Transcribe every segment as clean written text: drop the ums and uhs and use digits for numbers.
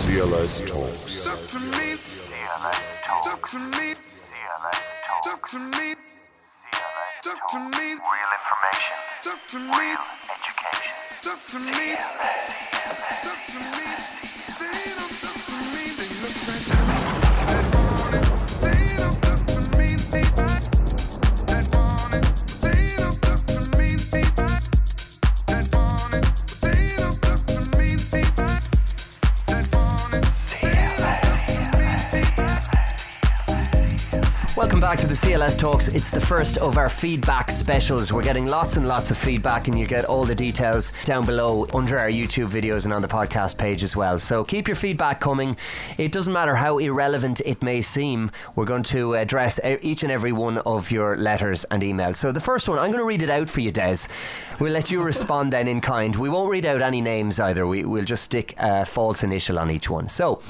CLS Talks. Talk to me. CLS Talks. Talk to me. CLS Talks. Talk to me. CLS Talk to Talks. me. Real information. Talk to me. Real education. Talk to me. Talk to me. They don't talk to me. They look like that want it. They don't talk to me. They back. That want it. They don't talk to me. They back. That want it. They don't talk to me. They back. That want it. Welcome back to the CLS Talks. It's the first of our feedback specials. We're getting lots and lots of feedback, and you get all the details down below under our YouTube videos and on the podcast page as well. So keep your feedback coming. It doesn't matter how irrelevant it may seem. We're going to address each and every one of your letters and emails. So the first one, I'm going to read it out for you, Des. We'll let you respond then in kind. We won't read out any names either. We'll just stick a false initial on each one. So,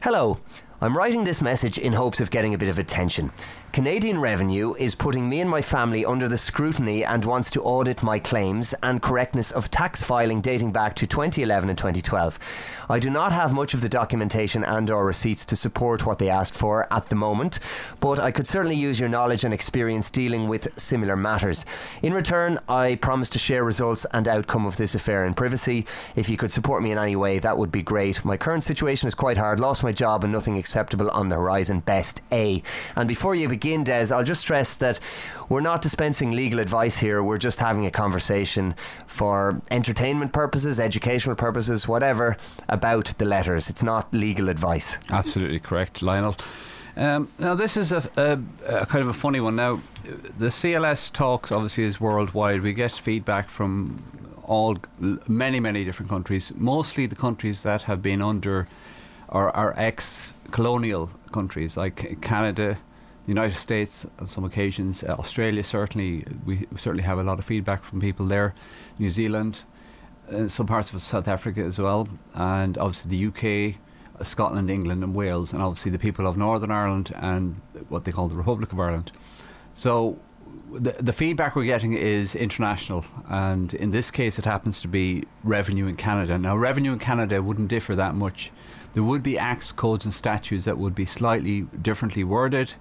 hello. I'm writing this message in hopes of getting a bit of attention. Canadian Revenue is putting me and my family under the scrutiny and wants to audit my claims and correctness of tax filing dating back to 2011 and 2012. I do not have much of the documentation and or receipts to support what they asked for at the moment, but I could certainly use your knowledge and experience dealing with similar matters. In return, I promise to share results and outcome of this affair in privacy. If you could support me in any way, that would be great. My current situation is quite hard, lost my job and nothing acceptable on the horizon. Best A. And before you begin, Des, I'll just stress that we're not dispensing legal advice here. We're just having a conversation for entertainment purposes, educational purposes, whatever, about the letters. It's not legal advice. Absolutely correct, Lionel. Now this is a kind of a funny one. Now the CLS Talks obviously is worldwide. We get feedback from many different countries, mostly the countries that have been under or are ex-colonial countries like Canada, the United States on some occasions, Australia certainly. We certainly have a lot of feedback from people there, New Zealand, some parts of South Africa as well, and obviously the UK, Scotland, England and Wales, and obviously the people of Northern Ireland and what they call the Republic of Ireland. So the feedback we're getting is international, and in this case it happens to be revenue in Canada. Now revenue in Canada wouldn't differ that much. There would be acts, codes and statutes that would be slightly differently worded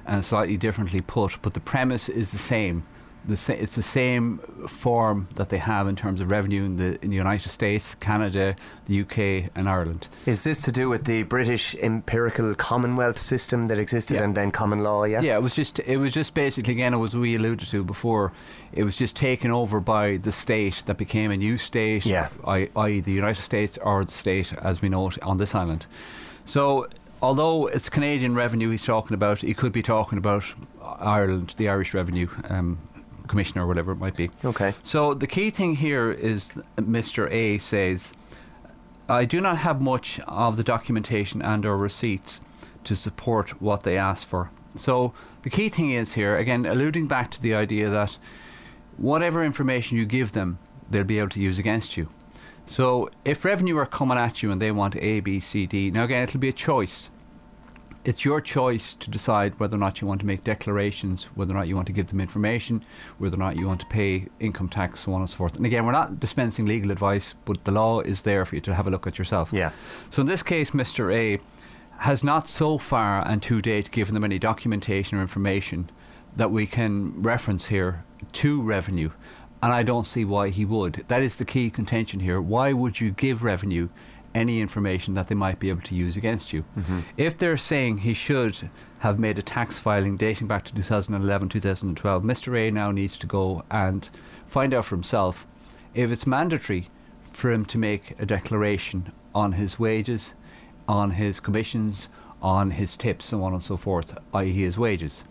and slightly differently put, but the premise is the same. It's the same form that they have in terms of revenue in the United States, Canada, the UK and Ireland. Is this to do with the British empirical Commonwealth system that existed and then common law, yeah? Yeah, it was just basically, again, as we alluded to before, it was just taken over by the state that became a new state, i.e. the United States or the state as we know it on this island. So although it's Canadian revenue he's talking about, he could be talking about Ireland, the Irish Revenue Commissioner or whatever it might be. Okay. So the key thing here is Mr. A says, I do not have much of the documentation and or receipts to support what they asked for. So the key thing is here, again, alluding back to the idea that whatever information you give them, they'll be able to use against you. So if revenue are coming at you and they want A, B, C, D, now again, it'll be a choice. It's your choice to decide whether or not you want to make declarations, whether or not you want to give them information, whether or not you want to pay income tax, so on and so forth. And again, we're not dispensing legal advice, but the law is there for you to have a look at yourself. Yeah. So in this case, Mr. A has not so far and to date given them any documentation or information that we can reference here to revenue. And I don't see why he would. That is the key contention here. Why would you give revenue any information that they might be able to use against you? Mm-hmm. If they're saying he should have made a tax filing dating back to 2011, 2012, Mr. A now needs to go and find out for himself if it's mandatory for him to make a declaration on his wages, on his commissions, on his tips, so on and so forth, i.e. his wages.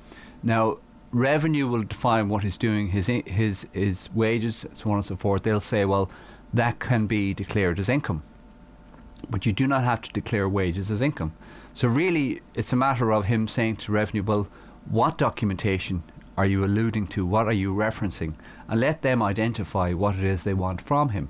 Now, revenue will define what he's doing, his wages, so on and so forth. They'll say, well, that can be declared as income. But you do not have to declare wages as income. So really, it's a matter of him saying to revenue, well, what documentation are you alluding to? What are you referencing? And let them identify what it is they want from him,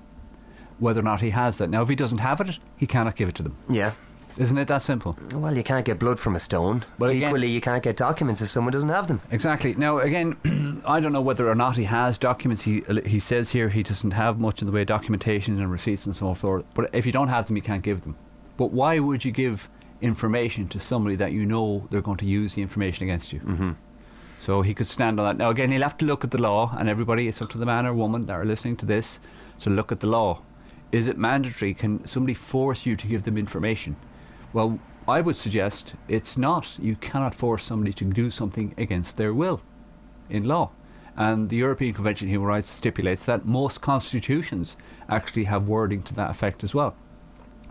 whether or not he has that. Now, if he doesn't have it, he cannot give it to them. Yeah. Isn't it that simple? Well, you can't get blood from a stone. But again, equally, you can't get documents if someone doesn't have them. Exactly. Now, again, I don't know whether or not he has documents. He says here he doesn't have much in the way of documentation and receipts and so forth. But if you don't have them, you can't give them. But why would you give information to somebody that you know they're going to use the information against you? Mm-hmm. So he could stand on that. Now again, he'll have to look at the law, and everybody, it's up to the man or woman that are listening to this to look at the law. Is it mandatory? Can somebody force you to give them information? Well, I would suggest it's not. You cannot force somebody to do something against their will in law. And the European Convention on Human Rights stipulates that most constitutions actually have wording to that effect as well.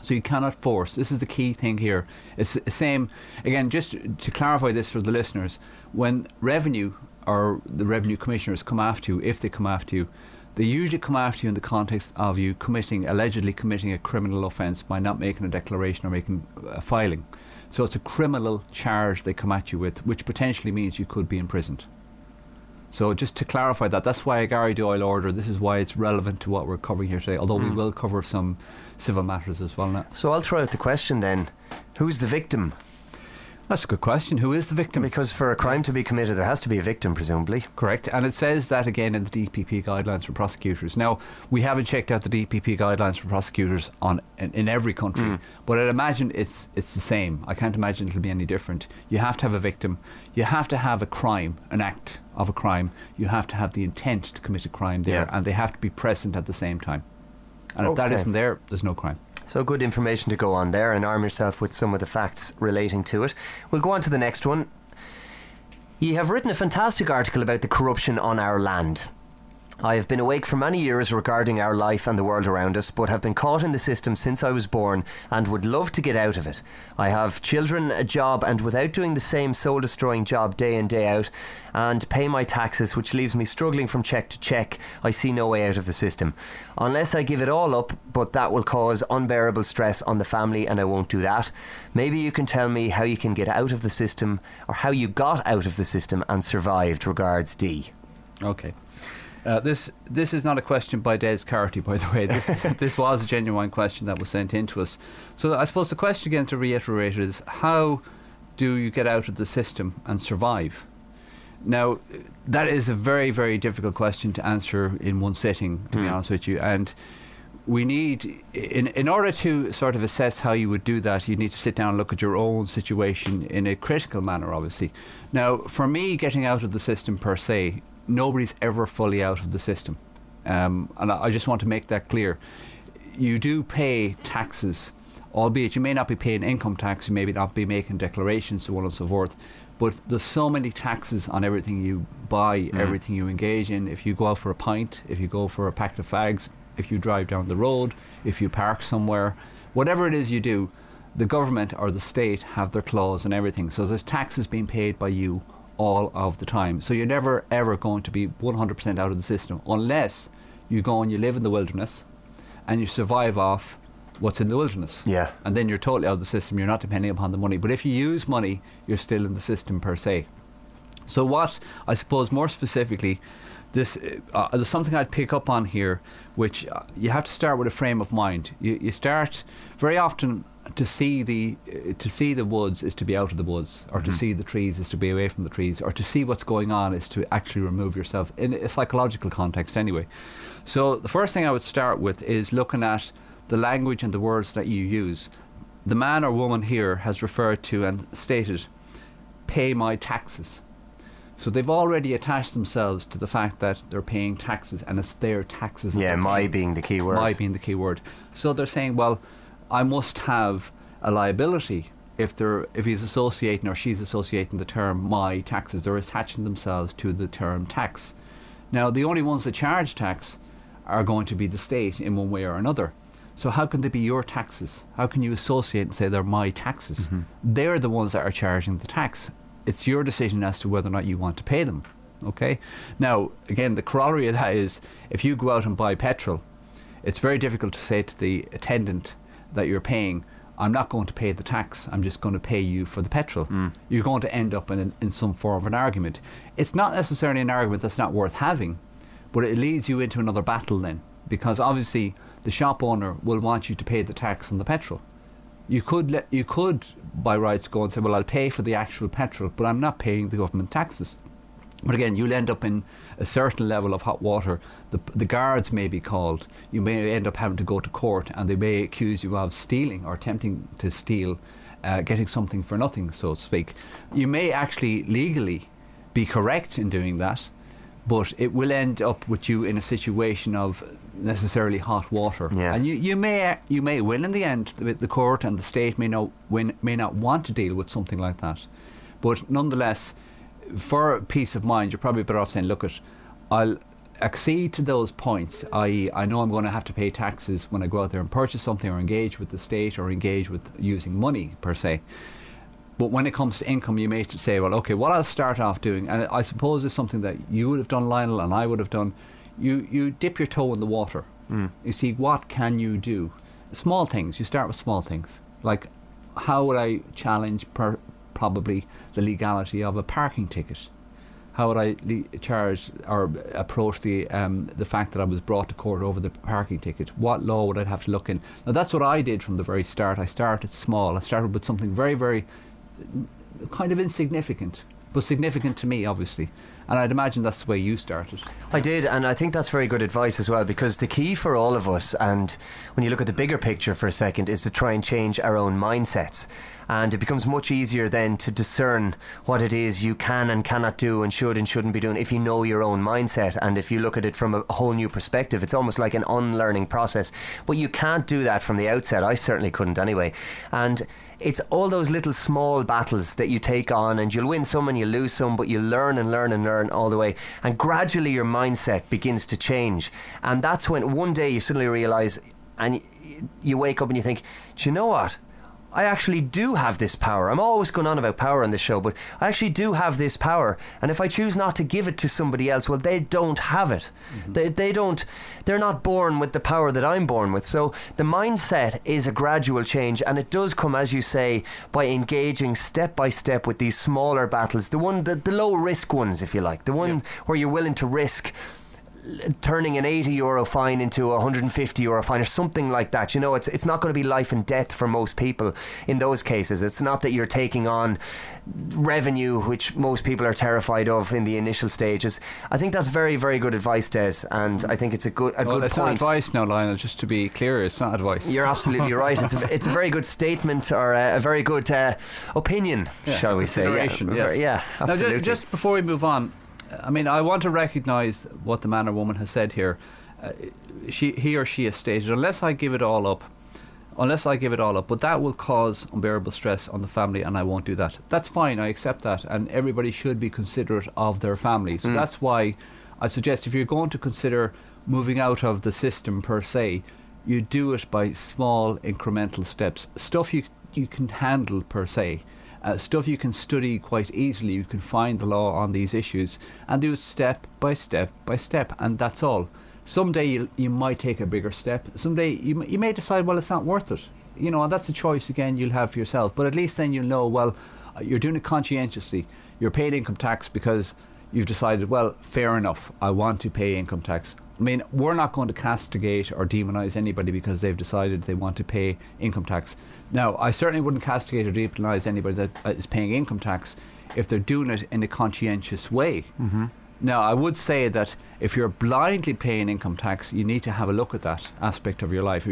So you cannot force. This is the key thing here. It's the same, again, just to clarify this for the listeners, when revenue or the revenue commissioners come after you, if they come after you, they usually come after you in the context of you allegedly committing a criminal offence by not making a declaration or making a filing. So it's a criminal charge they come at you with, which potentially means you could be imprisoned. So just to clarify that, that's why a Gary Doyle order, this is why it's relevant to what we're covering here today, although we will cover some civil matters as well now. So I'll throw out the question then, who's the victim? That's a good question. Who is the victim? Because for a crime to be committed, there has to be a victim, presumably. Correct. And it says that again in the DPP guidelines for prosecutors. Now, we haven't checked out the DPP guidelines for prosecutors in every country, but I'd imagine it's the same. I can't imagine it'll be any different. You have to have a victim. You have to have a crime, an act of a crime. You have to have the intent to commit a crime there, and they have to be present at the same time. And if that isn't there, there's no crime. So good information to go on there and arm yourself with some of the facts relating to it. We'll go on to the next one. You have written a fantastic article about the corruption on our land. I have been awake for many years regarding our life and the world around us, but have been caught in the system since I was born and would love to get out of it. I have children, a job, and without doing the same soul-destroying job day in, day out, and pay my taxes, which leaves me struggling from check to check, I see no way out of the system. Unless I give it all up, but that will cause unbearable stress on the family, and I won't do that. Maybe you can tell me how you can get out of the system, or how you got out of the system and survived. Regards, D. Okay. This is not a question by Des Carty, by the way. This was a genuine question that was sent in to us. So I suppose the question again, to reiterate, is how do you get out of the system and survive? Now, that is a very, very difficult question to answer in one sitting, to be honest with you. And we need, in order to sort of assess how you would do that, you need to sit down and look at your own situation in a critical manner, obviously. Now, for me, getting out of the system per se, nobody's ever fully out of the system. And I just want to make that clear. You do pay taxes, albeit you may not be paying income tax, you may not be making declarations, so on and so forth. But there's so many taxes on everything you buy, everything you engage in. If you go out for a pint, if you go for a pack of fags, if you drive down the road, if you park somewhere, whatever it is you do, the government or the state have their claws and everything. So there's taxes being paid by you all of the time. So you're never ever going to be 100% out of the system unless you go and you live in the wilderness and you survive off what's in the wilderness. Yeah. And then you're totally out of the system. You're not depending upon the money. But if you use money, you're still in the system per se. So what, I suppose more specifically, this there's something I'd pick up on here, which you have to start with a frame of mind. You start very often. To see the woods is to be out of the woods, or to see the trees is to be away from the trees, or to see what's going on is to actually remove yourself in a psychological context anyway. So the first thing I would start with is looking at the language and the words that you use. The man or woman here has referred to and stated, pay my taxes. So they've already attached themselves to the fact that they're paying taxes, and it's their taxes. Yeah, my being the key word. My being the key word. So they're saying, well, I must have a liability if he's associating or she's associating the term my taxes. They're attaching themselves to the term tax. Now, the only ones that charge tax are going to be the state in one way or another. So how can they be your taxes? How can you associate and say they're my taxes? They're the ones that are charging the tax. It's your decision as to whether or not you want to pay them. Okay? Now, again, the corollary of that is if you go out and buy petrol, it's very difficult to say to the attendant that you're paying, I'm not going to pay the tax, I'm just going to pay you for the petrol. You're going to end up in some form of an argument. It's not necessarily an argument that's not worth having, but it leads you into another battle then, because obviously the shop owner will want you to pay the tax on the petrol. You could by rights go and say, well, I'll pay for the actual petrol, but I'm not paying the government taxes. But again, you'll end up in a certain level of hot water. The guards may be called. You may end up having to go to court, and they may accuse you of stealing or attempting to steal, getting something for nothing, so to speak. You may actually legally be correct in doing that, but it will end up with you in a situation of necessarily hot water. Yeah. And you may win in the end. The court and the state may not want to deal with something like that. But nonetheless, for peace of mind, you're probably better off saying, look, I'll accede to those points, i.e. I know I'm going to have to pay taxes when I go out there and purchase something or engage with the state or engage with using money per se. But when it comes to income, you may say, well, okay, what I'll start off doing, and I suppose it's something that you would have done, Lionel, and I would have done, you dip your toe in the water. You see, what can you do? Small things. You start with small things. Like, how would I challenge probably the legality of a parking ticket? How would I charge or approach the fact that I was brought to court over the parking ticket? What law would I have to look in? Now, that's what I did from the very start. I started small. I started with something very, very kind of insignificant, but significant to me, obviously. And I'd imagine that's the way you started. I did, and I think that's very good advice as well, because the key for all of us, and when you look at the bigger picture for a second, is to try and change our own mindsets. And it becomes much easier then to discern what it is you can and cannot do and should and shouldn't be doing if you know your own mindset, and if you look at it from a whole new perspective. It's almost like an unlearning process. But you can't do that from the outset. I certainly couldn't anyway. And it's all those little small battles that you take on, and you'll win some and you'll lose some, but you learn and learn and learn all the way. And gradually your mindset begins to change. And that's when one day you suddenly realise, and you wake up and you think, do you know what? I actually do have this power. I'm always going on about power on this show, but I actually do have this power. And if I choose not to give it to somebody else, well, they don't have it. They're not born with the power that I'm born with. So the mindset is a gradual change, and it does come, as you say, by engaging step by step with these smaller battles, the low risk ones, if you like, the one where you're willing to risk turning an €80 fine into a €150 fine or something like that. You know, it's not going to be life and death for most people in those cases. It's not that you're taking on revenue, which most people are terrified of in the initial stages. I think that's very, very good advice, Des, and I think it's a good it's point. not advice now, Lionel, just to be clear. It's not advice. You're absolutely right. It's a very good statement, or a very good opinion, shall we say. Yeah, absolutely. Now, just before we move on, I mean, I want to recognise what the man or woman has said here. He or she has stated, unless I give it all up, but that will cause unbearable stress on the family, and I won't do that. That's fine, I accept that, and everybody should be considerate of their family. So that's why I suggest, if you're going to consider moving out of the system per se, you do it by small incremental steps. Stuff you can handle per se. Stuff you can study quite easily. You can find the law on these issues and do it step by step by step, and that's all. Someday you might take a bigger step. Someday you may decide, well, it's not worth it. You know, and that's a choice again you'll have for yourself. But at least then you'll know, well, you're doing it conscientiously. You're paying income tax because you've decided, well, fair enough, I want to pay income tax. I mean, we're not going to castigate or demonise anybody because they've decided they want to pay income tax. Now, I certainly wouldn't castigate or demonise anybody that is paying income tax if they're doing it in a conscientious way. Mm-hmm. Now, I would say that if you're blindly paying income tax, you need to have a look at that aspect of your life.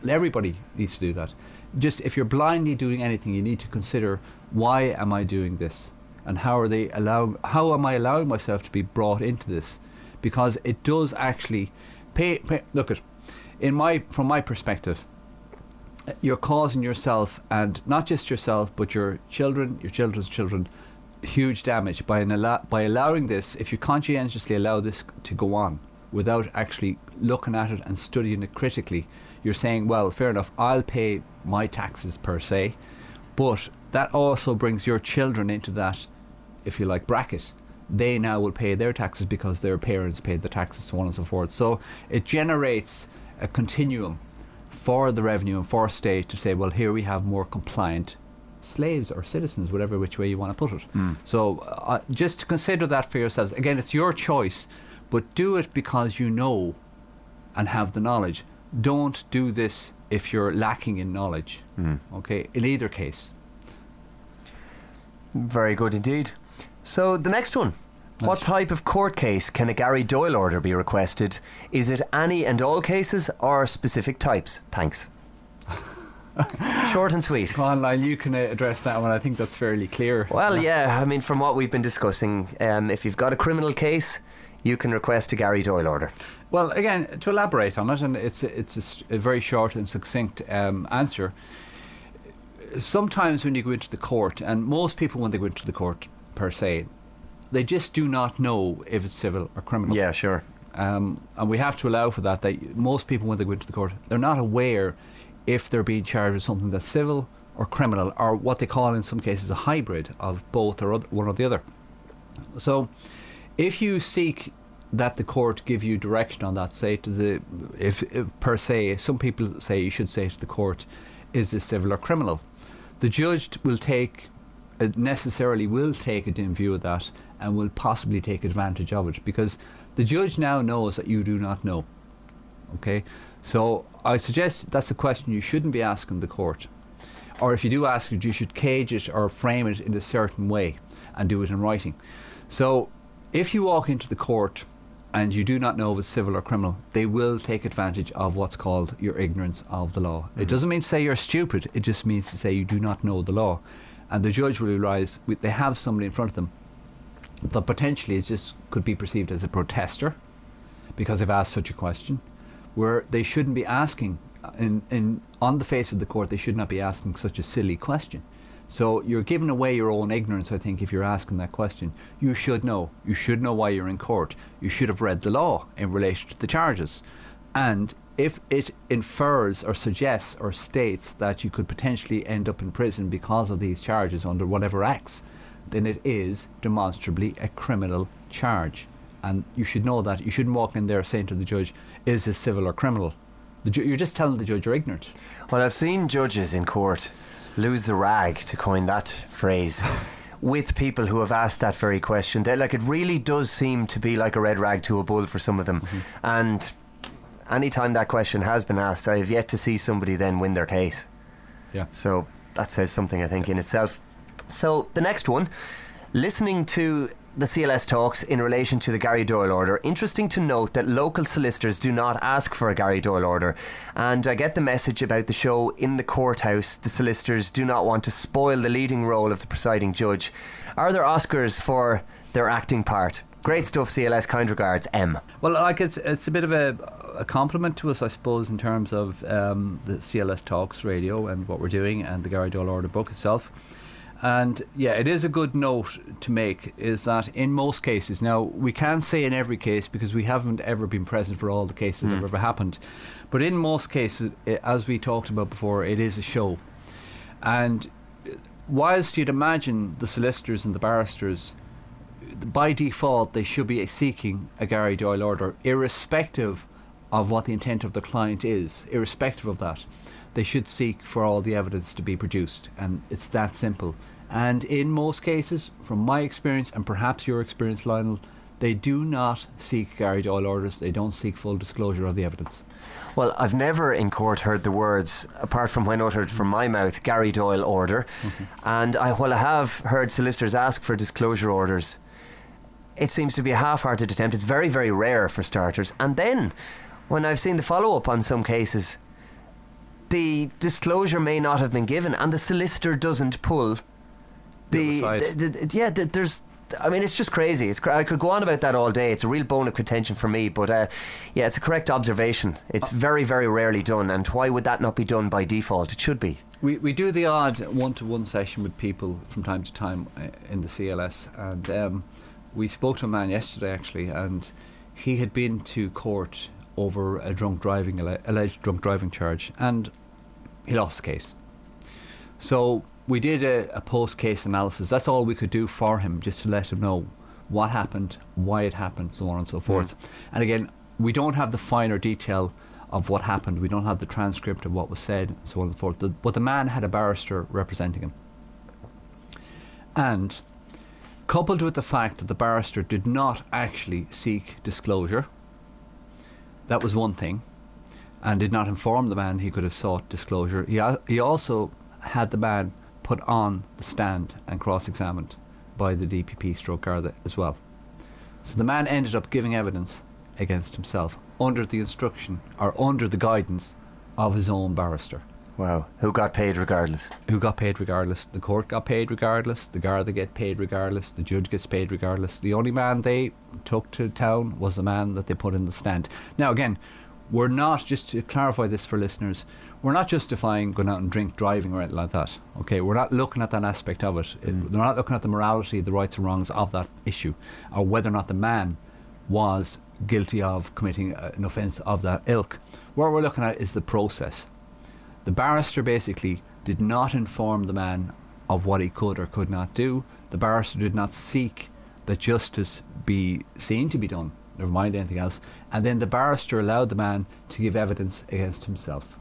Everybody needs to do that. Just if you're blindly doing anything, you need to consider, why am I doing this? And how am I allowing myself to be brought into this? Because it does actually from my perspective, you're causing yourself, and not just yourself, but your children, your children's children, huge damage by allowing this. If you conscientiously allow this to go on without actually looking at it and studying it critically, you're saying, well, fair enough, I'll pay my taxes per se, but that also brings your children into that, if you like, bracket. They now will pay their taxes because their parents paid the taxes, so on and so forth. So it generates a continuum for the revenue and for state to say, well, here we have more compliant slaves or citizens, whatever which way you want to put it. So just consider that for yourselves. Again, it's your choice, but do it because you know and have the knowledge. Don't do this if you're lacking in knowledge. Okay, in either case. Very good indeed. So the next one, What type of court case can a Gary Doyle order be requested? Is it any and all cases or specific types? Thanks. Short and sweet. Come on, Lyle, you can address that one. I think that's fairly clear. Well, yeah, I mean, from what we've been discussing, if you've got a criminal case, you can request a Gary Doyle order. Well, again, to elaborate on it, and it's a very short and succinct answer. Sometimes when you go into the court, and most people when they go into the court per se, they just do not know if it's civil or criminal. Yeah, sure. And we have to allow for that. Most people when they go into the court, they're not aware if they're being charged with something that's civil or criminal, or what they call in some cases a hybrid of both or one or the other. So if you seek that the court give you direction on that, say to the, if per se, some people say you should say to the court, is this civil or criminal? The judge will necessarily will take a dim view of that and will possibly take advantage of it, because the judge now knows that you do not know. Okay, so I suggest that's a question you shouldn't be asking the court, or if you do ask it, you should cage it or frame it in a certain way and do it in writing. So if you walk into the court and you do not know if it's civil or criminal, they will take advantage of what's called your ignorance of the law. It doesn't mean to say you're stupid, it just means to say you do not know the law. And the judge will realise they have somebody in front of them that potentially is just could be perceived as a protester because they've asked such a question, where they shouldn't be asking, on the face of the court, they should not be asking such a silly question. So you're giving away your own ignorance, I think, if you're asking that question. You should know. You should know why you're in court. You should have read the law in relation to the charges. And if it infers or suggests or states that you could potentially end up in prison because of these charges under whatever acts, then it is demonstrably a criminal charge. And you should know that. You shouldn't walk in there saying to the judge, is this civil or criminal? You're just telling the judge you're ignorant. Well, I've seen judges in court lose the rag, to coin that phrase, with people who have asked that very question. Like, it really does seem to be like a red rag to a bull for some of them. And any time that question has been asked, I have yet to see somebody then win their case. Yeah. So that says something, I think, in itself. So the next one, listening to the CLS talks in relation to the Gary Doyle order, interesting to note that local solicitors do not ask for a Gary Doyle order, and I get the message about the show in the courthouse. The solicitors do not want to spoil the leading role of the presiding judge. Are there Oscars for their acting part? Great stuff, CLS. Kind regards, M. Well, like it's a bit of a compliment to us, I suppose, in terms of the CLS Talks radio and what we're doing, and the Gary Doyle order book itself. And yeah, it is a good note to make, is that in most cases, now we can't say in every case because we haven't ever been present for all the cases that have ever happened, but in most cases, as we talked about before, it is a show. And whilst you'd imagine the solicitors and the barristers, by default they should be seeking a Gary Doyle order, irrespective of what the intent of the client is, irrespective of that, they should seek for all the evidence to be produced, and it's that simple. And in most cases, from my experience and perhaps your experience, Lionel, they do not seek Gary Doyle orders. They don't seek full disclosure of the evidence. Well, I've never in court heard the words, apart from when uttered from my mouth, Gary Doyle order. And while I have heard solicitors ask for disclosure orders, it seems to be a half-hearted attempt. It's very, very rare for starters. And then, when I've seen the follow-up on some cases, the disclosure may not have been given, and the solicitor doesn't pull there's, I mean, it's just crazy. I could go on about that all day. It's a real bone of contention for me, but yeah, it's a correct observation. It's very, very rarely done, and why would that not be done by default? It should be. We do the odd one-to-one session with people from time to time in the CLS, and we spoke to a man yesterday actually, and he had been to court over a alleged drunk driving charge, and he lost the case. So we did a post-case analysis. That's all we could do for him, just to let him know what happened, why it happened, so on and so forth. And again, we don't have the finer detail of what happened. We don't have the transcript of what was said, so on and so forth. But the man had a barrister representing him. And coupled with the fact that the barrister did not actually seek disclosure, that was one thing, and did not inform the man he could have sought disclosure. He also had the man put on the stand and cross-examined by the DPP stroke Garda as well. So the man ended up giving evidence against himself under the instruction or under the guidance of his own barrister. Wow. Who got paid regardless? Who got paid regardless. The court got paid regardless. The Garda get paid regardless. The judge gets paid regardless. The only man they took to town was the man that they put in the stand. Now again, we're not, just to clarify this for listeners, we're not justifying going out and drink driving or anything like that. Okay, we're not looking at that aspect of it. We're not looking at the morality, the rights and wrongs of that issue, or whether or not the man was guilty of committing an offence of that ilk. What we're looking at is the process. The barrister basically did not inform the man of what he could or could not do. The barrister did not seek that justice be seen to be done, never mind anything else, and then the barrister allowed the man to give evidence against himself.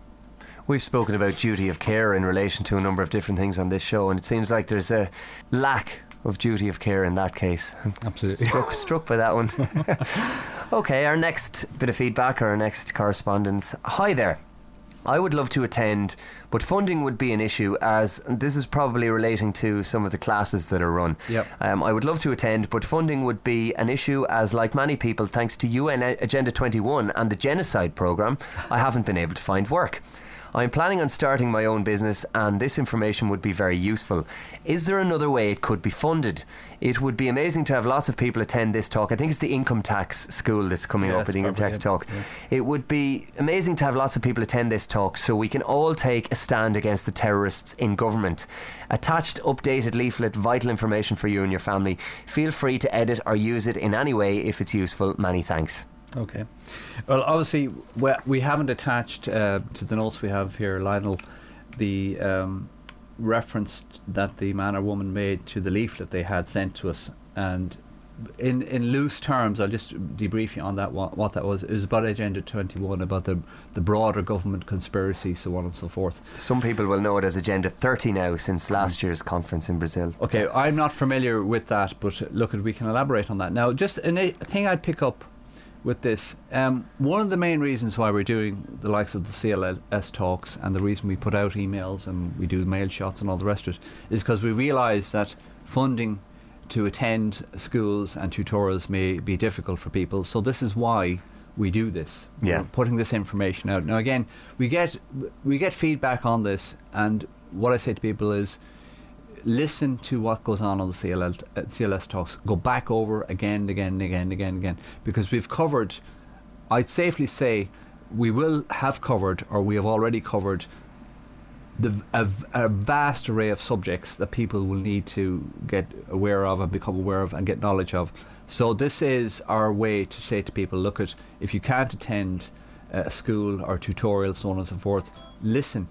We've spoken about duty of care in relation to a number of different things on this show, and it seems like there's a lack of duty of care in that case. Absolutely. Struck by that one. Okay, our next bit of feedback, or our next correspondence. Hi there. I would love to attend, but funding would be an issue, as and this is probably relating to some of the classes that are run. Yep. I would love to attend, but funding would be an issue, as like many people, thanks to UN Agenda 21 and the genocide programme, I haven't been able to find work. I'm planning on starting my own business, and this information would be very useful. Is there another way it could be funded? It would be amazing to have lots of people attend this talk. I think it's the income tax school that's coming up, with the income tax talk. Yeah. It would be amazing to have lots of people attend this talk so we can all take a stand against the terrorists in government. Attached updated leaflet, vital information for you and your family. Feel free to edit or use it in any way if it's useful. Many thanks. Okay. Well, obviously, we haven't attached to the notes we have here, Lionel, the reference that the man or woman made to the leaflet they had sent to us. And in loose terms, I'll just debrief you on that, what that was. It was about Agenda 21, about the broader government conspiracy, so on and so forth. Some people will know it as Agenda 30 now, since last year's conference in Brazil. Okay, I'm not familiar with that, but look, we can elaborate on that. Now, just a thing I'd pick up with this, one of the main reasons why we're doing the likes of the CLS talks, and the reason we put out emails and we do mail shots and all the rest of it, is because we realise that funding to attend schools and tutorials may be difficult for people. So this is why we do this. Yeah. We're putting this information out. Now again, we get feedback on this, and what I say to people is, listen to what goes on the CLS talks. Go back over again, because we've covered, I'd safely say, we will have covered, or we have already covered, a vast array of subjects that people will need to get aware of and become aware of and get knowledge of. So this is our way to say to people, look, if you can't attend a school or tutorial, so on and so forth, listen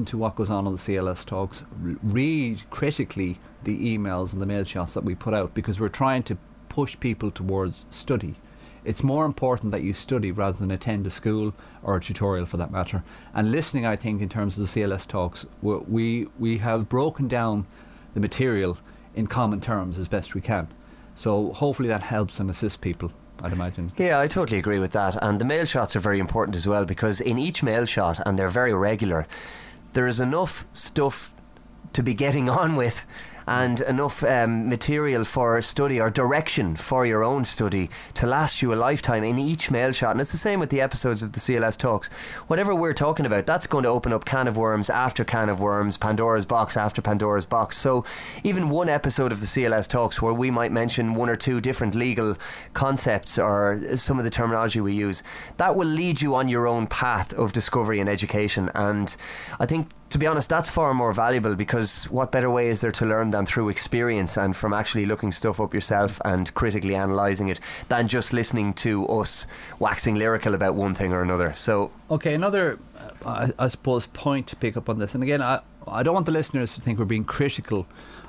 to what goes on the CLS talks, read critically the emails and the mail shots that we put out, because we're trying to push people towards study. It's more important that you study rather than attend a school or a tutorial, for that matter. And listening, I think, in terms of the CLS talks, we have broken down the material in common terms as best we can. So hopefully that helps and assists people, I'd imagine. Yeah, I totally agree with that. And the mail shots are very important as well, because in each mail shot, and they're very regular, there is enough stuff to be getting on with, and enough material for study or direction for your own study to last you a lifetime in each mail shot. And it's the same with the episodes of the CLS talks. Whatever we're talking about, that's going to open up can of worms after can of worms, Pandora's box after Pandora's box. So even one episode of the CLS talks where we might mention one or two different legal concepts or some of the terminology we use, that will lead you on your own path of discovery and education. And I think, to be honest, that's far more valuable, because what better way is there to learn than through experience and from actually looking stuff up yourself and critically analysing it, than just listening to us waxing lyrical about one thing or another. So, okay, another I suppose point to pick up on this, and again, I don't want the listeners to think we're being critical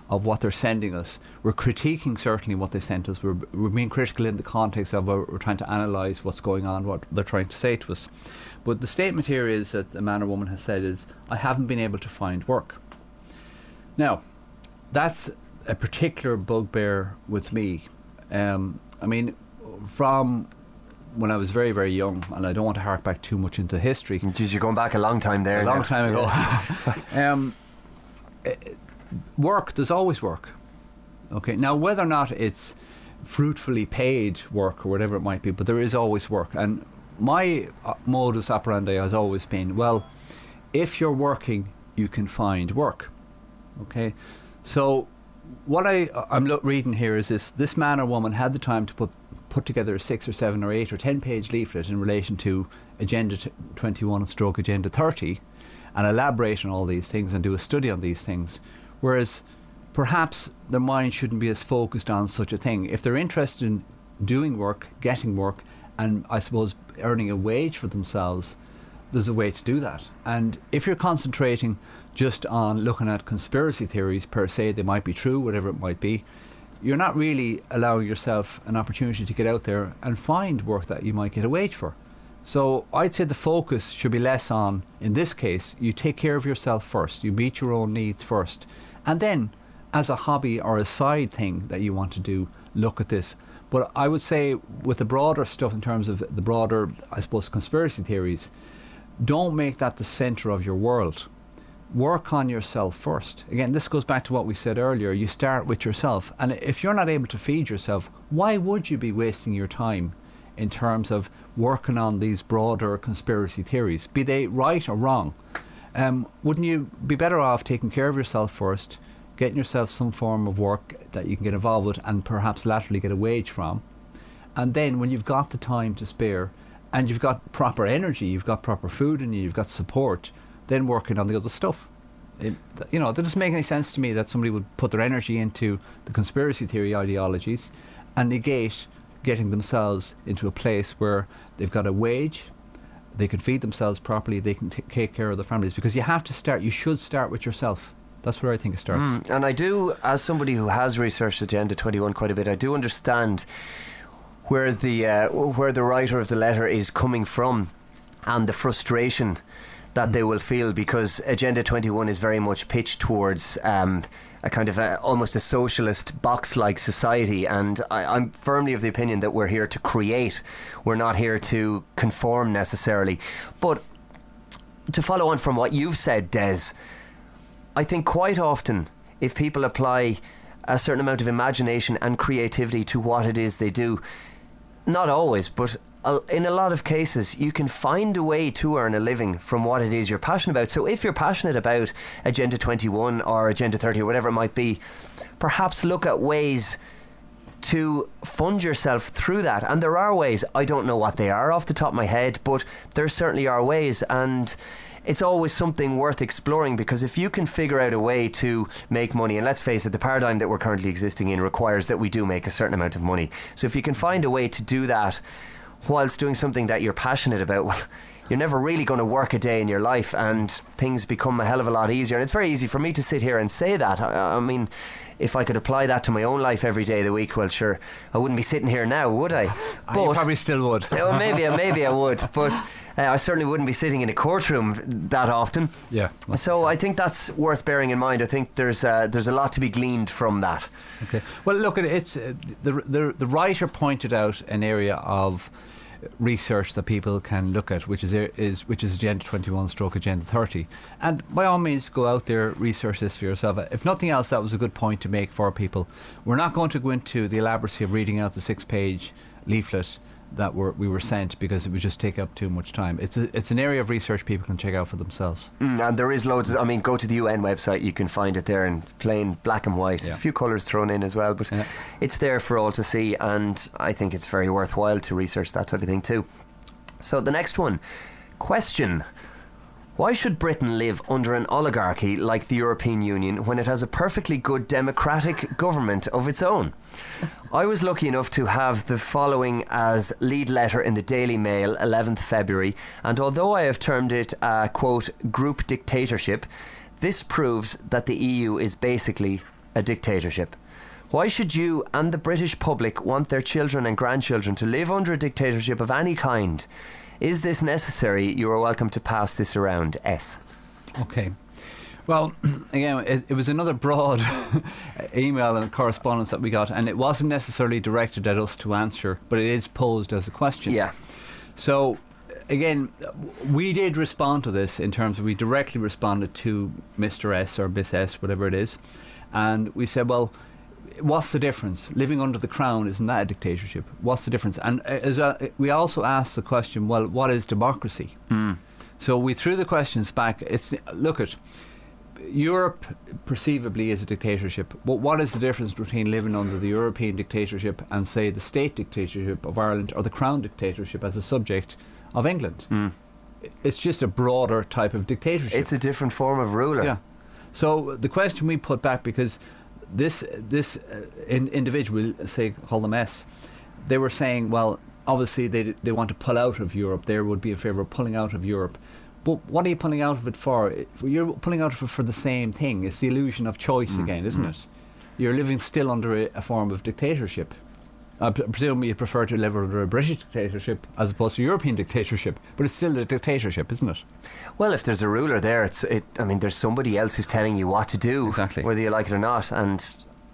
of what they're sending us. We're critiquing certainly what they sent us. We're being critical in the context of we're trying to analyse what's going on, what they're trying to say to us. But the statement here is that the man or woman has said is, I haven't been able to find work. Now, that's a particular bugbear with me. I mean, from when I was very, very young, and I don't want to hark back too much into history. Geez, you're going back a long time there. A long time ago. Work, there's always work. Okay, now whether or not it's fruitfully paid work or whatever it might be, but there is always work. And my modus operandi has always been, well, if you're working, you can find work. Okay, so what I'm reading here is this man or woman had the time to put together a 6 or 7 or 8 or 10 page leaflet in relation to Agenda 21 stroke Agenda 30 and elaborate on all these things and do a study on these things, whereas perhaps their mind shouldn't be as focused on such a thing. If they're interested in doing work, getting work, and I suppose earning a wage for themselves, there's a way to do that. And if you're concentrating just on looking at conspiracy theories per se, they might be true, whatever it might be, you're not really allowing yourself an opportunity to get out there and find work that you might get a wage for. So I'd say the focus should be less on, in this case, you take care of yourself first, you meet your own needs first, and then as a hobby or a side thing that you want to do, look at this. But I would say with the broader stuff, in terms of the broader, I suppose, conspiracy theories, don't make that the centre of your world. Work on yourself first. Again, this goes back to what we said earlier. You start with yourself. And if you're not able to feed yourself, why would you be wasting your time in terms of working on these broader conspiracy theories, be they right or wrong? Wouldn't you be better off taking care of yourself first, getting yourself some form of work that you can get involved with and perhaps laterally get a wage from, and then when you've got the time to spare and you've got proper energy, you've got proper food in you, you've got support, then working on the other stuff. It doesn't make any sense to me that somebody would put their energy into the conspiracy theory ideologies and negate getting themselves into a place where they've got a wage, they can feed themselves properly, they can take care of their families. Because you should start with yourself. That's where I think it starts. And I do, as somebody who has researched Agenda 21 quite a bit, I do understand where the writer of the letter is coming from and the frustration that they will feel, because Agenda 21 is very much pitched towards a kind of almost a socialist box-like society, and I'm firmly of the opinion that we're here to create, we're not here to conform necessarily. But to follow on from what you've said, Des, I think quite often if people apply a certain amount of imagination and creativity to what it is they do, not always, but in a lot of cases, you can find a way to earn a living from what it is you're passionate about. So if you're passionate about Agenda 21 or Agenda 30 or whatever it might be, perhaps look at ways to fund yourself through that. And there are ways. I don't know what they are off the top of my head, but there certainly are ways. And it's always something worth exploring, because if you can figure out a way to make money, and let's face it, the paradigm that we're currently existing in requires that we do make a certain amount of money. So if you can find a way to do that whilst doing something that you're passionate about, well, you're never really going to work a day in your life, and things become a hell of a lot easier. And it's very easy for me to sit here and say that. I mean, if I could apply that to my own life every day of the week, well, sure, I wouldn't be sitting here now, would I? But you probably still would. Well, maybe I would, but I certainly wouldn't be sitting in a courtroom that often. Yeah. So I think that's worth bearing in mind. I think there's a lot to be gleaned from that. Okay. Well, look, it's the writer pointed out an area of research that people can look at, which is Agenda 21 stroke Agenda 30, and by all means go out there, research this for yourself. If nothing else, that was a good point to make for people. We're not going to go into the elaboracy of reading out the 6-page leaflet that we were sent, because it would just take up too much time. It's an area of research people can check out for themselves. And there is loads I mean, go to the UN website, you can find it there in plain black and white. A few colours thrown in as well, but it's there for all to see, and I think it's very worthwhile to research that type of thing too. So the next one, question: why should Britain live under an oligarchy like the European Union when it has a perfectly good democratic government of its own? I was lucky enough to have the following as lead letter in the Daily Mail, 11th February, and although I have termed it a, quote, group dictatorship, this proves that the EU is basically a dictatorship. Why should you and the British public want their children and grandchildren to live under a dictatorship of any kind? Is this necessary? You are welcome to pass this around. S. Okay. Well, again, it was another broad email and correspondence that we got, and it wasn't necessarily directed at us to answer, but it is posed as a question. Yeah. So, again, we did respond to this in terms of, we directly responded to Mr. S or Miss S, whatever it is, and we said, well, what's the difference? Living under the crown, isn't that a dictatorship? What's the difference? And we also asked the question, well, what is democracy? So we threw the questions back. Look at Europe perceivably is a dictatorship, but what is the difference between living under the European dictatorship and, say, the state dictatorship of Ireland or the crown dictatorship as a subject of England? It's just a broader type of dictatorship. It's a different form of ruler. Yeah. So the question we put back, because this individual, say, call them S, they were saying, well, obviously they want to pull out of Europe. They would be in favour of pulling out of Europe. But what are you pulling out of it for? You're pulling out of it for the same thing. It's the illusion of choice again, isn't it? You're living still under a form of dictatorship. I presume you prefer to live under a British dictatorship as opposed to European dictatorship, but it's still a dictatorship, isn't it? Well, if there's a ruler there, there's somebody else who's telling you what to do, Exactly. whether you like it or not. And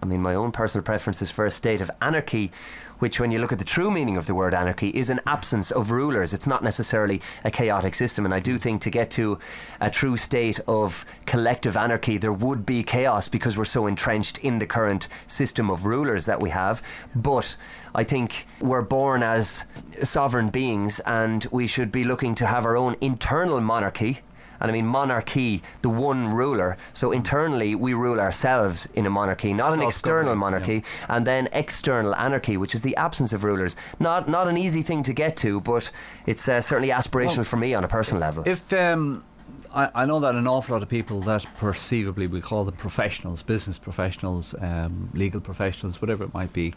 I mean, my own personal preference is for a state of anarchy, which, when you look at the true meaning of the word anarchy, is an absence of rulers. It's not necessarily a chaotic system. And I do think to get to a true state of collective anarchy, there would be chaos because we're so entrenched in the current system of rulers that we have. But I think we're born as sovereign beings, and we should be looking to have our own internal monarchy. And I mean monarchy, the one ruler. So internally we rule ourselves in a monarchy, not an external monarchy. Yeah. And then external anarchy, which is the absence of rulers. Not an easy thing to get to, but it's certainly aspirational for me on a personal level. If I know that an awful lot of people that perceivably we call them professionals, business professionals, legal professionals, whatever it might be,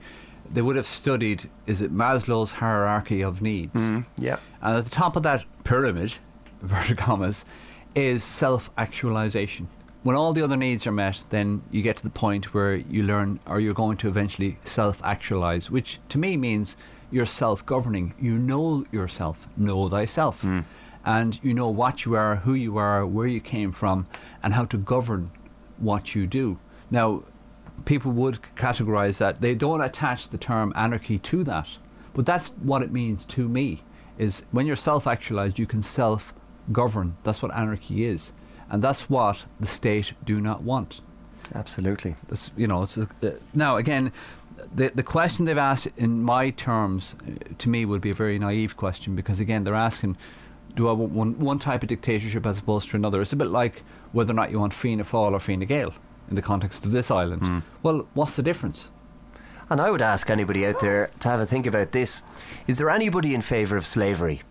they would have studied, is it Maslow's hierarchy of needs? Yeah. And at the top of that pyramid, inverted commas, is self-actualization. When all the other needs are met, then you get to the point where you learn, or you're going to eventually self-actualize, which to me means you're self-governing. You know yourself, know thyself. And you know what you are, who you are, where you came from, and how to govern what you do. Now, people would categorize that. They don't attach the term anarchy to that. But that's what it means to me, is when you're self-actualized, you can self-govern. That's what anarchy is. And that's what the state do not want. Absolutely. That's, now, again, the question they've asked in my terms, to me, would be a very naive question, because, again, they're asking, do I want one type of dictatorship as opposed to another? It's a bit like whether or not you want Fianna Fáil or Fine Gael in the context of this island. Well, what's the difference? And I would ask anybody out there to have a think about this. Is there anybody in favour of slavery?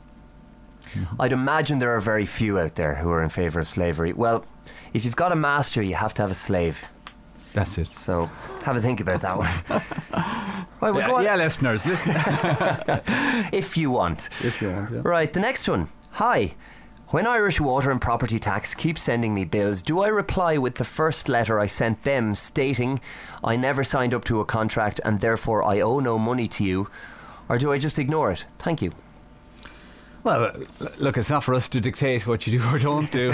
I'd imagine there are very few out there who are in favour of slavery. Well, if you've got a master, you have to have a slave. That's it. So have a think about that one. Right, we'll go on. Yeah, listeners, listen. If you want. If you want, yeah. Right, the next one. Hi. When Irish Water and Property Tax keep sending me bills, do I reply with the first letter I sent them stating I never signed up to a contract and therefore I owe no money to you, or do I just ignore it? Thank you. Well, look, it's not for us to dictate what you do or don't do.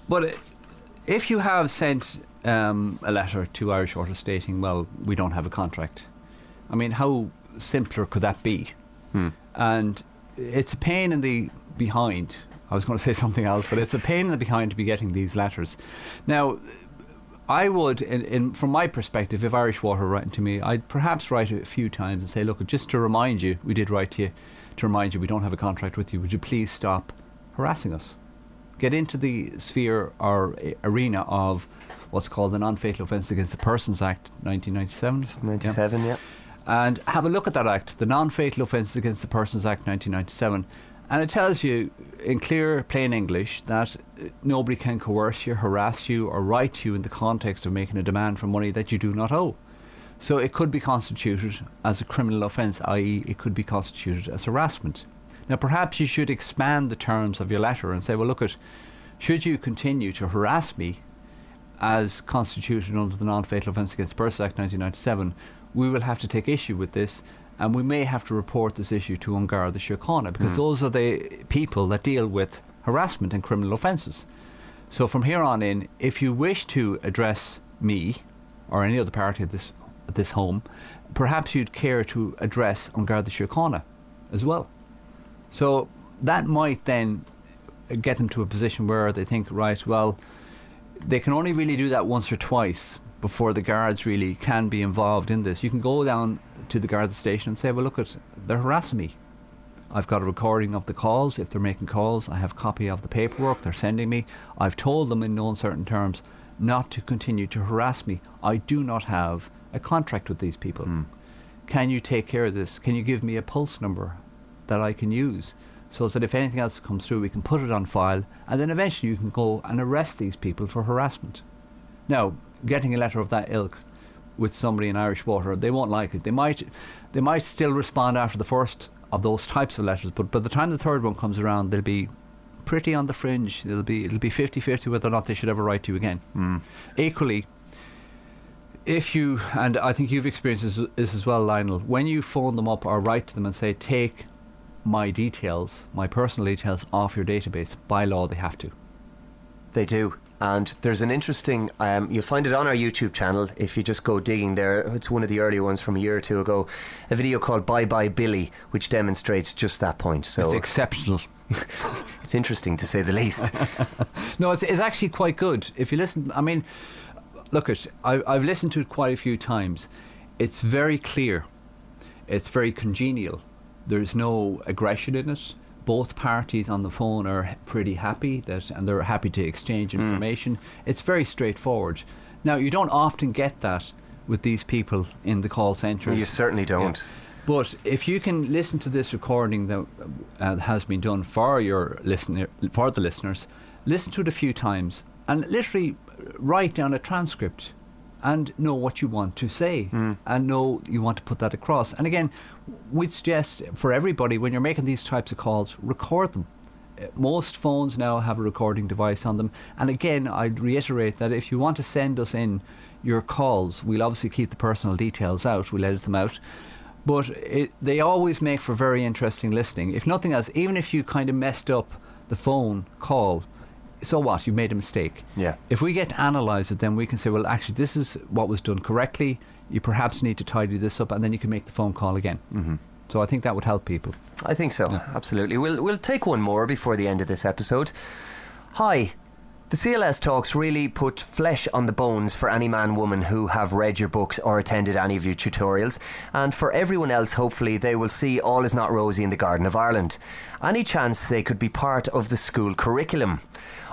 But if you have sent a letter to Irish Water stating, well, we don't have a contract, I mean, how simpler could that be? And it's a pain in the behind. I was going to say something else, but it's a pain in the behind to be getting these letters. Now, I would, from my perspective, if Irish Water were writing to me, I'd perhaps write a few times and say, look, just to remind you, we did write to you, to remind you we don't have a contract with you. Would you please stop harassing us? Get into the sphere or arena of what's called the Non-Fatal Offence Against the Persons Act 1997. 97, yeah. And have a look at that act, the Non-Fatal Offences Against the Persons Act 1997, and it tells you in clear, plain English that nobody can coerce you, harass you, or write to you in the context of making a demand for money that you do not owe. So it could be constituted as a criminal offence, i.e. it could be constituted as harassment. Now, perhaps you should expand the terms of your letter and say, well, look, should you continue to harass me as constituted under the Non-Fatal Offence Against Persons Act 1997, we will have to take issue with this, and we may have to report this issue to An Garda Síochána, because those are the people that deal with harassment and criminal offences. So from here on in, if you wish to address me or any other party at this home, perhaps you'd care to address An Garda Síochána as well. So that might then get them to a position where they think, right, well, they can only really do that once or twice before the guards really can be involved in this. You can go down to the guard station and say, well, look, they're harassing me. I've got a recording of the calls. If they're making calls, I have a copy of the paperwork they're sending me. I've told them in no uncertain terms not to continue to harass me. I do not have a contract with these people. Can you take care of this? Can you give me a pulse number that I can use, so that if anything else comes through, we can put it on file, and then eventually you can go and arrest these people for harassment. Now, getting a letter of that ilk with somebody in Irish water, they won't like it. They might still respond after the first of those types of letters, but by the time the third one comes around, they'll be pretty on the fringe. It'll be 50-50 whether or not they should ever write to you again. Equally, if you, and I think you've experienced this as well, Lionel, when you phone them up or write to them and say, take my details, my personal details off your database, by law they have to. They do. And there's an interesting, you'll find it on our YouTube channel if you just go digging there. It's one of the earlier ones from a year or two ago, a video called Bye Bye Billy, which demonstrates just that point. So it's exceptional. It's interesting, to say the least. No, it's actually quite good. If you listen, I mean, look, I've listened to it quite a few times. It's very clear. It's very congenial. There's no aggression in it. Both parties on the phone are pretty happy and they're happy to exchange information. It's very straightforward. Now, you don't often get that with these people in the call centres. You certainly don't. Yeah. But if you can listen to this recording that has been done for the listeners, listen to it a few times and literally write down a transcript and know what you want to say and know you want to put that across. And again, we'd suggest for everybody, when you're making these types of calls, record them. Most phones now have a recording device on them. And again, I'd reiterate that if you want to send us in your calls, we'll obviously keep the personal details out, we'll edit them out. But they always make for very interesting listening. If nothing else, even if you kind of messed up the phone call, so what? You've made a mistake. Yeah. If we get to analyse it, then we can say, well, actually, this is what was done correctly. You perhaps need to tidy this up, and then you can make the phone call again. So I think that would help people. I think so, absolutely. We'll take one more before the end of this episode. Hi. The CLS talks really put flesh on the bones for any man, woman who have read your books or attended any of your tutorials, and for everyone else, hopefully they will see all is not rosy in the Garden of Ireland. Any chance they could be part of the school curriculum?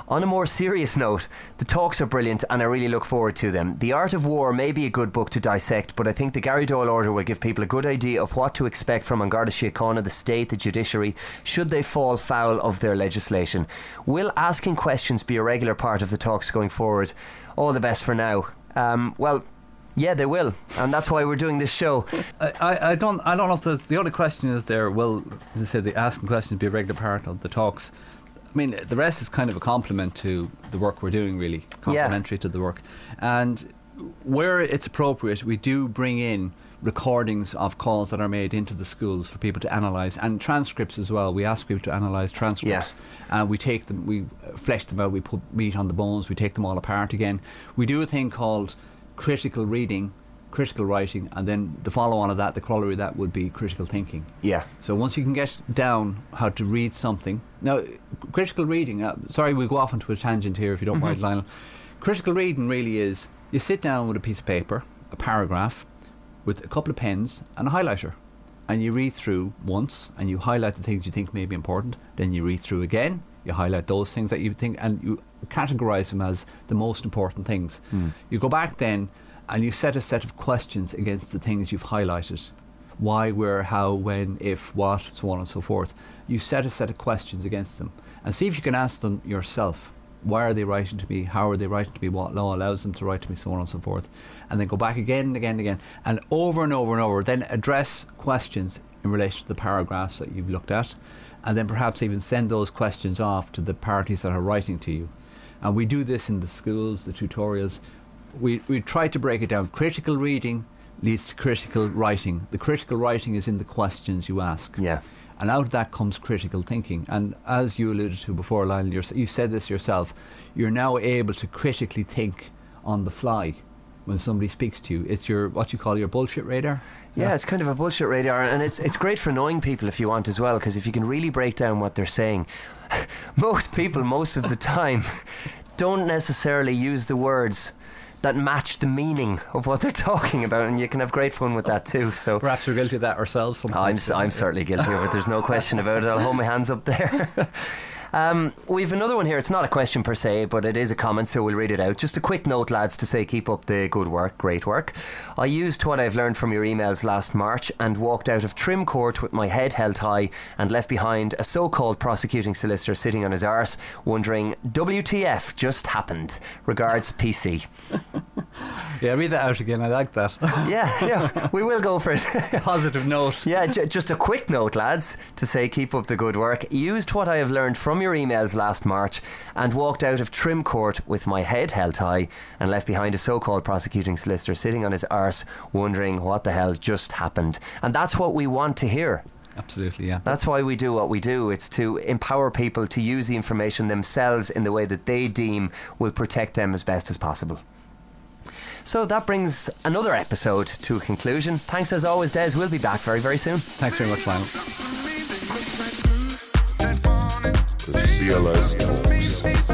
On a more serious note, the talks are brilliant and I really look forward to them. The Art of War may be a good book to dissect, but I think the Gary Doyle order will give people a good idea of what to expect from An Garda Síochána, the state, the judiciary, should they fall foul of their legislation. Will asking questions be a regular part of the talks going forward? All the best for now. Well, yeah, they will, and that's why we're doing this show. I don't know if the only question is there, will, as I said, the asking questions be a regular part of the talks? I mean, the rest is kind of a compliment to the work we're doing, really, complementary to the work. And where it's appropriate, we do bring in recordings of calls that are made into the schools for people to analyse, and transcripts as well. We ask people to analyse transcripts, and we take them, we flesh them out, we put meat on the bones, we take them all apart again. We do a thing called critical reading, critical writing, and then the follow-on of that, the corollary of that would be critical thinking. Yeah. So once you can get down how to read something. Now, critical reading, sorry, we'll go off into a tangent here if you don't mind, Lionel. Critical reading really is, you sit down with a piece of paper, a paragraph, with a couple of pens and a highlighter, and you read through once, and you highlight the things you think may be important, then you read through again, you highlight those things that you think, and you categorise them as the most important things. You go back then, and you set a set of questions against the things you've highlighted. Why, where, how, when, if, what, so on and so forth. You set a set of questions against them and see if you can ask them yourself. Why are they writing to me? How are they writing to me? What law allows them to write to me? So on and so forth. And then go back again and again and again, and over and over and over. Then address questions in relation to the paragraphs that you've looked at, and then perhaps even send those questions off to the parties that are writing to you. And we do this in the schools, the tutorials. We try to break it down. Critical reading leads to critical writing. The critical writing is in the questions you ask. Yeah. And out of that comes critical thinking. And as you alluded to before, Lionel, you said this yourself, you're now able to critically think on the fly when somebody speaks to you. It's your, what you call your bullshit radar. Yeah, it's kind of a bullshit radar, and it's great for annoying people if you want as well, because if you can really break down what they're saying, most people, most of the time, don't necessarily use the words that match the meaning of what they're talking about, and you can have great fun with that too. So Perhaps we're guilty of that ourselves sometimes. I'm certainly guilty of it. There's no question about it. I'll hold my hands up there. We've another one here. It's not a question per se, but it is a comment, so we'll read it out. Just a quick note, lads, to say keep up the good work, great work. I used what I've learned from your emails last March and walked out of Trim Court with my head held high and left behind a so-called prosecuting solicitor sitting on his arse wondering, WTF just happened? Regards, PC. Yeah, read that out again. I like that. Yeah, we will go for it. Positive note. Yeah, just a quick note, lads, to say keep up the good work. Used what I have learned from your emails last March and walked out of Trim Court with my head held high and left behind a so-called prosecuting solicitor sitting on his arse wondering what the hell just happened. And that's what we want to hear. Absolutely, yeah. That's why we do what we do. It's to empower people to use the information themselves in the way that they deem will protect them as best as possible. So that brings another episode to a conclusion. Thanks as always, Des. We'll be back very, very soon. Thanks very much, Lionel. The CLS Talks.